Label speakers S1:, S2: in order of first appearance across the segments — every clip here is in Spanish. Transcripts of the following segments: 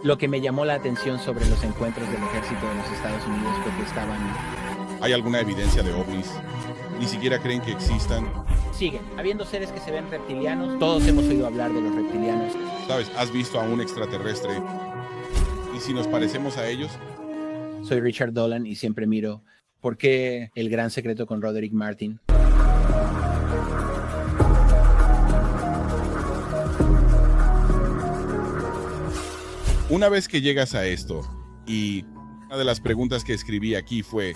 S1: Lo que me llamó la atención sobre los encuentros del ejército de los Estados Unidos fue que
S2: ¿Hay alguna evidencia de ovnis? Ni siquiera creen que existan.
S1: siguen habiendo seres que se ven reptilianos. Todos hemos oído hablar de los reptilianos.
S2: ¿Sabes? ¿Has visto a un extraterrestre? ¿Y si nos parecemos a ellos?
S1: Soy Richard Dolan y siempre miro ¿por qué El Gran Secreto con Roderick Martin?
S2: Una vez que llegas a esto, y una de las preguntas que escribí aquí fue,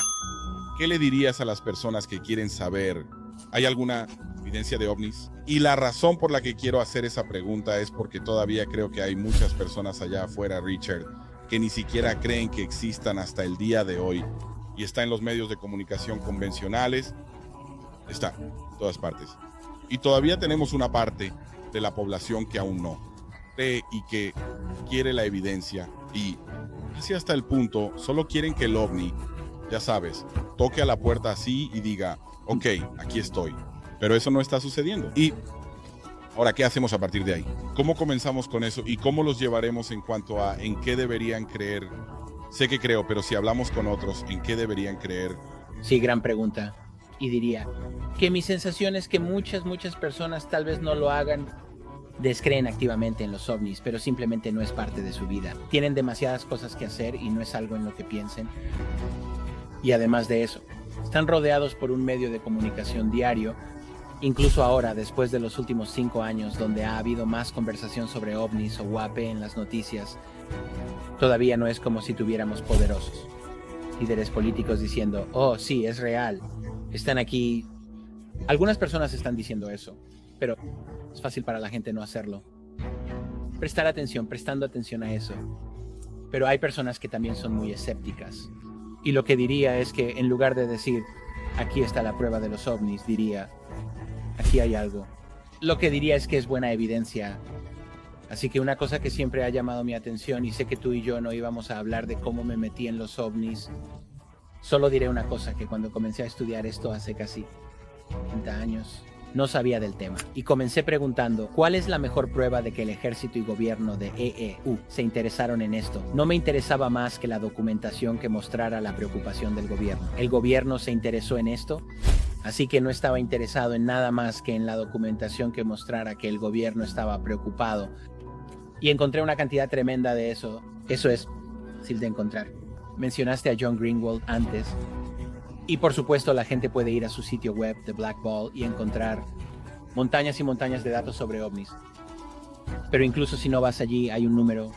S2: ¿qué le dirías a las personas que quieren saber? ¿Hay alguna evidencia de ovnis? Y la razón por la que quiero hacer esa pregunta es porque todavía creo que hay muchas personas allá afuera, Richard, que ni siquiera creen que existan hasta el día de hoy. Y está en los medios de comunicación convencionales, está en todas partes. Y todavía tenemos una parte de la población que aún no cree y que quiere la evidencia, y así hasta el punto, solo quieren que el ovni, ya sabes, toque a la puerta así y diga, ok, aquí estoy. Pero eso no está sucediendo. Y ahora, ¿qué hacemos a partir de ahí? ¿Cómo comenzamos con eso y cómo los llevaremos en cuanto a en qué deberían creer? Sé que creo, pero si hablamos con otros, ¿en qué deberían creer?
S1: Sí, gran pregunta. Y diría que mi sensación es que muchas personas tal vez no lo hagan. Descreen activamente en los ovnis, pero simplemente no es parte de su vida. Tienen demasiadas cosas que hacer y no es algo en lo que piensen. Y además de eso, están rodeados por un medio de comunicación diario, incluso ahora, después de los últimos 5 años, donde ha habido más conversación sobre ovnis o UAP en las noticias. Todavía no es como si tuviéramos poderosos líderes políticos diciendo, oh, sí, es real, están aquí. Algunas personas están diciendo eso, pero es fácil para la gente no hacerlo. Prestando atención a eso. Pero hay personas que también son muy escépticas. Y lo que diría es que en lugar de decir, aquí está la prueba de los ovnis, diría, aquí hay algo. Lo que diría es que es buena evidencia. Así que una cosa que siempre ha llamado mi atención, y sé que tú y yo no íbamos a hablar de cómo me metí en los ovnis, solo diré una cosa, que cuando comencé a estudiar esto hace casi 30 años, no sabía del tema, y comencé preguntando ¿cuál es la mejor prueba de que el ejército y gobierno de EEU se interesaron en esto? No me interesaba más que la documentación que mostrara la preocupación del gobierno. ¿El gobierno se interesó en esto? Así que no estaba interesado en nada más que en la documentación que mostrara que el gobierno estaba preocupado. Y encontré una cantidad tremenda de eso. Eso es fácil de encontrar. Mencionaste a John Greenwald antes. Y por supuesto la gente puede ir a su sitio web de Black Ball y encontrar montañas y montañas de datos sobre ovnis. Pero incluso si no vas allí hay un número.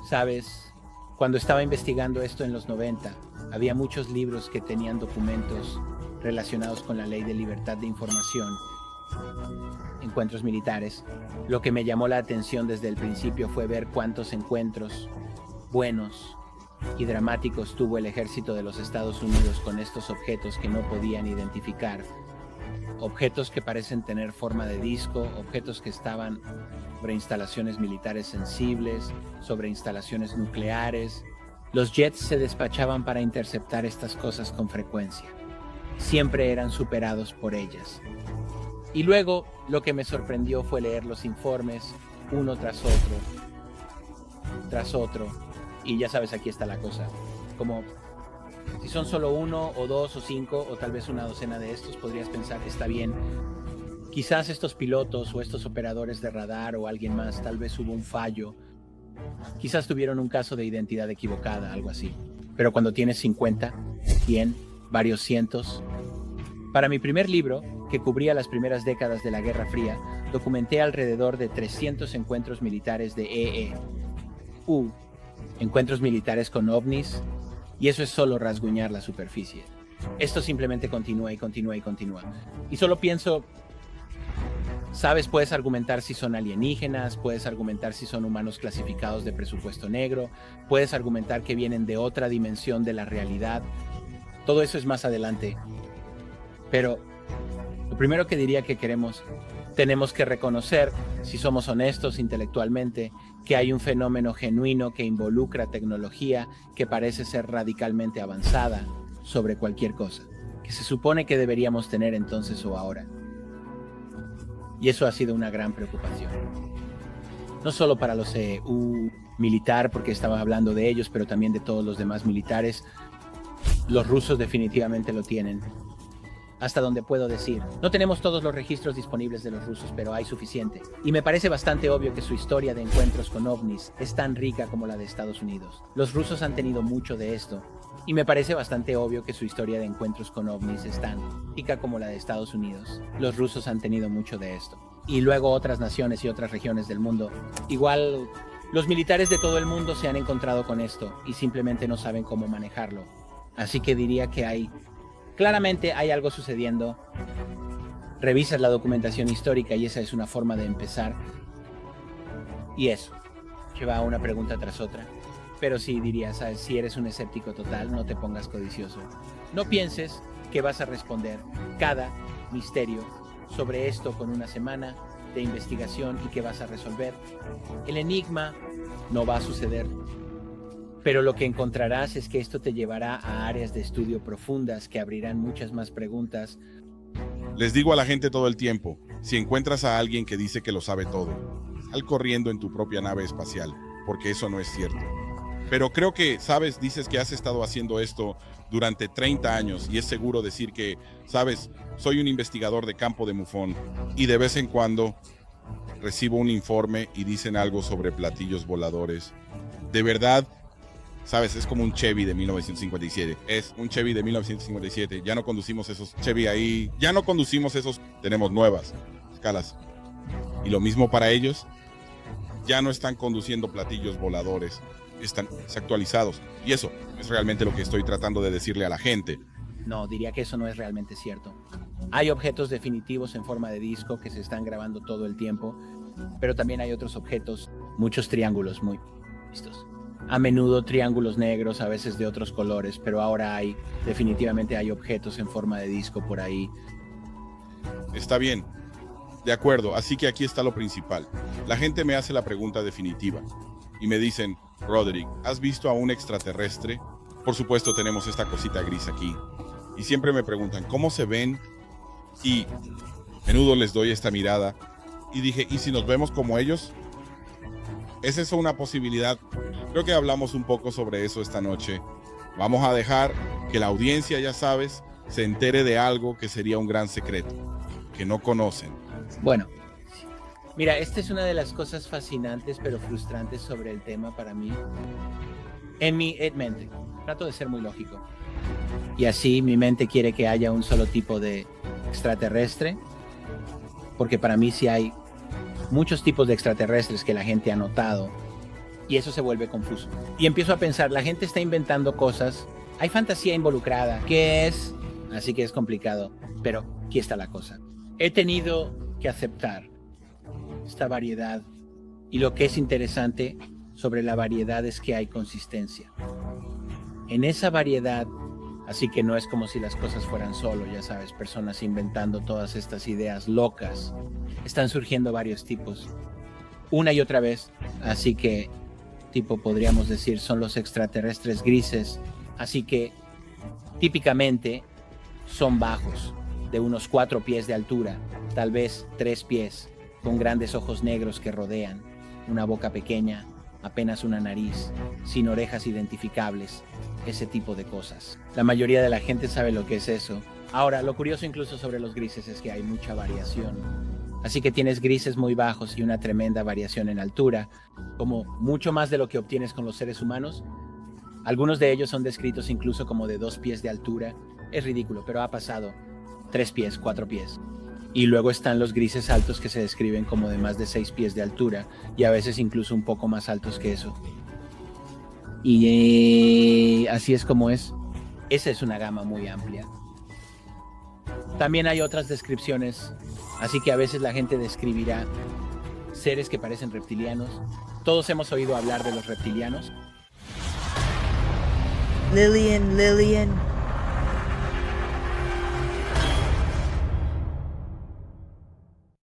S1: ¿Sabes? Cuando estaba investigando esto en los 90, había muchos libros que tenían documentos relacionados con la ley de libertad de información, encuentros militares. Lo que me llamó la atención desde el principio fue ver cuántos encuentros buenos y dramáticos tuvo el ejército de los Estados Unidos con estos objetos que no podían identificar. Objetos que parecen tener forma de disco, objetos que estaban sobre instalaciones militares sensibles, sobre instalaciones nucleares. Los jets se despachaban para interceptar estas cosas con frecuencia. Siempre eran superados por ellas. Y luego, lo que me sorprendió fue leer los informes, uno tras otro. Y ya sabes, aquí está la cosa. Como si son solo 1 o 2 o 5 o tal vez una docena de estos, podrías pensar, está bien. Quizás estos pilotos o estos operadores de radar o alguien más, tal vez hubo un fallo. Quizás tuvieron un caso de identidad equivocada, algo así. Pero cuando tienes 50, 100, varios cientos. Para mi primer libro, que cubría las primeras décadas de la Guerra Fría, documenté alrededor de 300 encuentros militares de EEU. Encuentros militares con ovnis, y eso es solo rasguñar la superficie. Esto simplemente continúa y continúa y continúa. Y solo pienso, sabes, puedes argumentar si son alienígenas, puedes argumentar si son humanos clasificados de presupuesto negro, puedes argumentar que vienen de otra dimensión de la realidad. Todo eso es más adelante. Pero lo primero que diría que tenemos que reconocer, si somos honestos intelectualmente, que hay un fenómeno genuino que involucra tecnología que parece ser radicalmente avanzada sobre cualquier cosa, que se supone que deberíamos tener entonces o ahora. Y eso ha sido una gran preocupación. No solo para los EU, militar, porque estaba hablando de ellos, pero también de todos los demás militares. Los rusos definitivamente lo tienen. Hasta donde puedo decir. No tenemos todos los registros disponibles de los rusos, pero hay suficiente. Y me parece bastante obvio que su historia de encuentros con ovnis es tan rica como la de Estados Unidos. Los rusos han tenido mucho de esto. Y me parece bastante obvio que su historia de encuentros con ovnis es tan rica como la de Estados Unidos. Los rusos han tenido mucho de esto. Y luego otras naciones y otras regiones del mundo. Igual, los militares de todo el mundo se han encontrado con esto y simplemente no saben cómo manejarlo. Así que diría que claramente hay algo sucediendo. Revisas la documentación histórica y esa es una forma de empezar. Y eso, que va una pregunta tras otra. Pero sí diría, ¿sabes? Si eres un escéptico total, no te pongas codicioso. No pienses que vas a responder cada misterio sobre esto con una semana de investigación y que vas a resolver. El enigma no va a suceder. Pero lo que encontrarás es que esto te llevará a áreas de estudio profundas que abrirán muchas más preguntas.
S2: Les digo a la gente todo el tiempo, si encuentras a alguien que dice que lo sabe todo, sal corriendo en tu propia nave espacial, porque eso no es cierto. Pero creo que, sabes, dices que has estado haciendo esto durante 30 años y es seguro decir que, sabes, soy un investigador de campo de MUFON y de vez en cuando recibo un informe y dicen algo sobre platillos voladores. De verdad, sabes, es como un Chevy de 1957. Es un Chevy de 1957. Ya no conducimos esos Chevy ahí. Ya no conducimos esos. Tenemos nuevas escalas. Y lo mismo para ellos. Ya no están conduciendo platillos voladores. Están desactualizados. Y eso es realmente lo que estoy tratando de decirle a la gente.
S1: No, diría que eso no es realmente cierto. Hay objetos definitivos en forma de disco que se están grabando todo el tiempo. Pero también hay otros objetos. Muchos triángulos muy vistos. A menudo triángulos negros, a veces de otros colores, pero ahora definitivamente hay objetos en forma de disco por ahí.
S2: Está bien, de acuerdo, así que aquí está lo principal. La gente me hace la pregunta definitiva y me dicen, Roderick, ¿has visto a un extraterrestre? Por supuesto tenemos esta cosita gris aquí. Y siempre me preguntan, ¿cómo se ven? Y a menudo les doy esta mirada y dije, ¿y si nos vemos como ellos? ¿Es eso una posibilidad? Creo que hablamos un poco sobre eso esta noche. Vamos a dejar que la audiencia, ya sabes, se entere de algo que sería un gran secreto, que no conocen.
S1: Bueno, mira, esta es una de las cosas fascinantes pero frustrantes sobre el tema para mí. En mi mente, trato de ser muy lógico. Y así mi mente quiere que haya un solo tipo de extraterrestre, porque para mí sí hay muchos tipos de extraterrestres que la gente ha notado y eso se vuelve confuso. Y empiezo a pensar, la gente está inventando cosas, hay fantasía involucrada, ¿qué es? Así que es complicado, pero aquí está la cosa. He tenido que aceptar esta variedad y lo que es interesante sobre la variedad es que hay consistencia. En esa variedad, así que no es como si las cosas fueran solo, ya sabes, personas inventando todas estas ideas locas. Están surgiendo varios tipos, una y otra vez, así que, podríamos decir, son los extraterrestres grises, así que, típicamente, son bajos, de unos 4 pies de altura, tal vez 3 pies, con grandes ojos negros que rodean, una boca pequeña, apenas una nariz, sin orejas identificables, ese tipo de cosas. La mayoría de la gente sabe lo que es eso. Ahora, lo curioso incluso sobre los grises es que hay mucha variación. Así que tienes grises muy bajos y una tremenda variación en altura, como mucho más de lo que obtienes con los seres humanos. Algunos de ellos son descritos incluso como de 2 pies de altura. Es ridículo, pero ha pasado 3 pies, 4 pies. Y luego están los grises altos que se describen como de más de 6 pies de altura y a veces incluso un poco más altos que eso. Y así es como es. Esa es una gama muy amplia. También hay otras descripciones, así que a veces la gente describirá seres que parecen reptilianos. Todos hemos oído hablar de los reptilianos.
S3: Lillian.